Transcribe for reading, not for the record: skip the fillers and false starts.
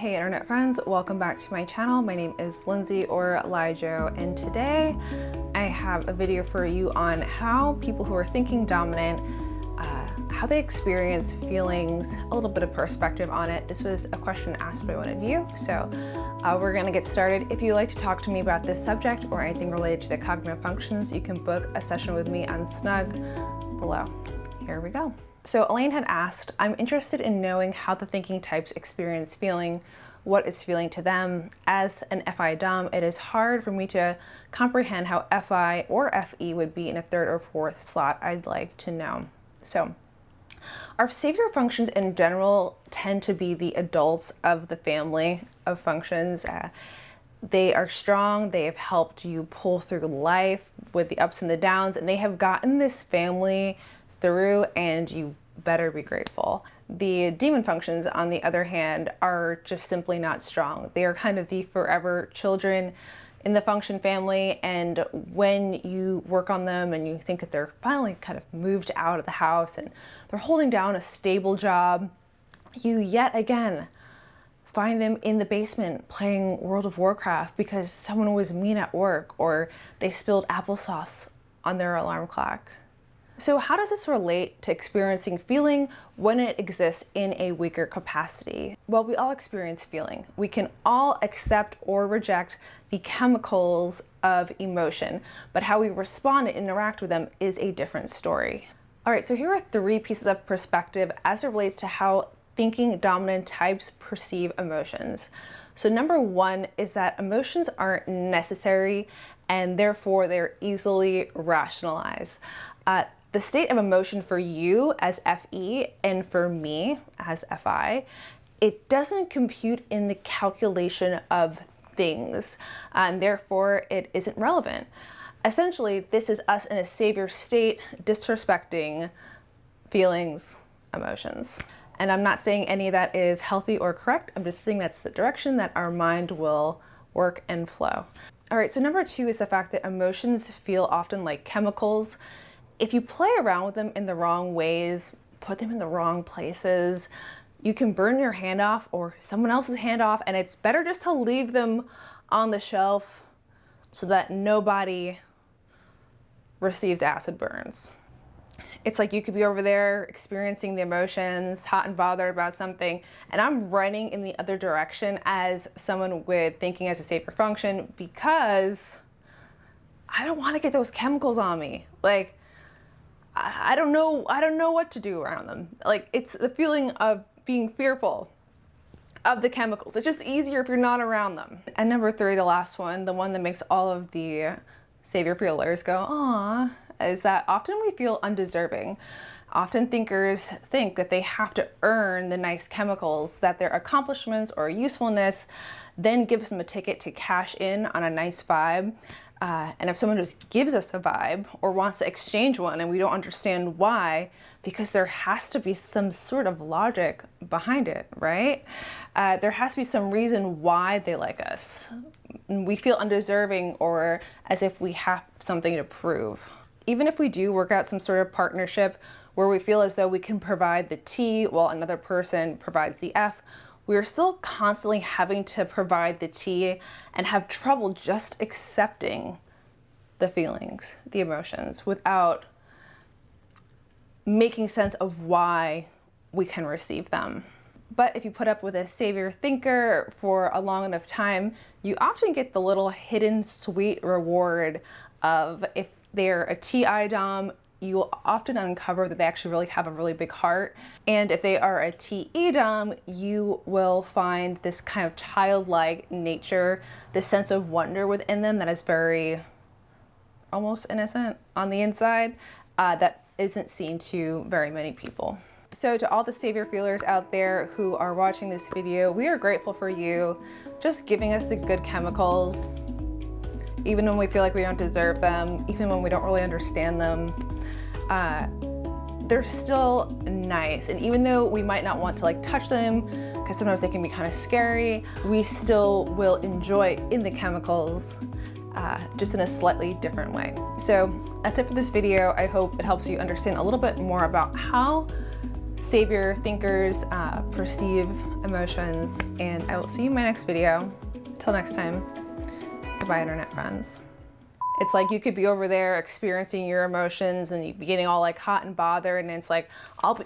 Hey internet friends, welcome back to my channel. My name is Lindsay or Lijo, and today I have a video for you on how people who are thinking dominant, how they experience feelings, a little bit of perspective on it. This was a question asked by one of you, so we're gonna get started. If you'd like to talk to me about this subject or anything related to the cognitive functions, you can book a session with me on Snug below. Here we go. So Elaine had asked, I'm interested in knowing how the thinking types experience feeling, what is feeling to them. As an FI Dom, it is hard for me to comprehend how FI or FE would be in a third or fourth slot. I'd like to know. So our savior functions in general tend to be the adults of the family of functions. They are strong, they have helped you pull through life with the ups and the downs, and they have gotten this family through, and you better be grateful. The demon functions, on the other hand, are just simply not strong. They are kind of the forever children in the function family, and when you work on them and you think that they're finally kind of moved out of the house and they're holding down a stable job, you yet again find them in the basement playing World of Warcraft because someone was mean at work or they spilled applesauce on their alarm clock. So how does this relate to experiencing feeling when it exists in a weaker capacity? Well, we all experience feeling. We can all accept or reject the chemicals of emotion, but how we respond and interact with them is a different story. All right, so here are 3 pieces of perspective as it relates to how thinking dominant types perceive emotions. So number 1 is that emotions aren't necessary and therefore they're easily rationalized. The state of emotion for you as FE and for me as FI, it doesn't compute in the calculation of things, and therefore it isn't relevant. Essentially, this is us in a savior state, disrespecting feelings, emotions. And I'm not saying any of that is healthy or correct. I'm just saying that's the direction that our mind will work and flow. All right, so number 2 is the fact that emotions feel often like chemicals. If you play around with them in the wrong ways, put them in the wrong places, you can burn your hand off or someone else's hand off, and it's better just to leave them on the shelf so that nobody receives acid burns. It's like you could be over there experiencing the emotions, hot and bothered about something, and I'm running in the other direction as someone with thinking as a savior function because I don't want to get those chemicals on me. Like, I don't know what to do around them. Like, it's the feeling of being fearful of the chemicals. It's just easier if you're not around them. And number 3, the last one, the one that makes all of the savior feelers go, "Aw," is that often we feel undeserving. Often thinkers think that they have to earn the nice chemicals, that their accomplishments or usefulness then gives them a ticket to cash in on a nice vibe. And if someone just gives us a vibe or wants to exchange one and we don't understand why, because there has to be some sort of logic behind it, right? There has to be some reason why they like us. We feel undeserving or as if we have something to prove. Even if we do work out some sort of partnership where we feel as though we can provide the T while another person provides the F, we are still constantly having to provide the T and have trouble just accepting the feelings, the emotions, without making sense of why we can receive them. But if you put up with a savior thinker for a long enough time, you often get the little hidden sweet reward of, if they're a TI Dom, you will often uncover that they actually really have a really big heart. And if they are a TE Dom, you will find this kind of childlike nature, this sense of wonder within them that is very almost innocent on the inside, that isn't seen to very many people. So to all the savior feelers out there who are watching this video, we are grateful for you just giving us the good chemicals, even when we feel like we don't deserve them, even when we don't really understand them. They're still nice, and even though we might not want to like touch them because sometimes they can be kind of scary, we still will enjoy in the chemicals, just in a slightly different way. So that's it for this video. I hope it helps you understand a little bit more about how savior thinkers perceive emotions, and I will see you in my next video. Till next time, goodbye, internet friends. It's like you could be over there experiencing your emotions and you'd be getting all like hot and bothered, and it's like, I'll be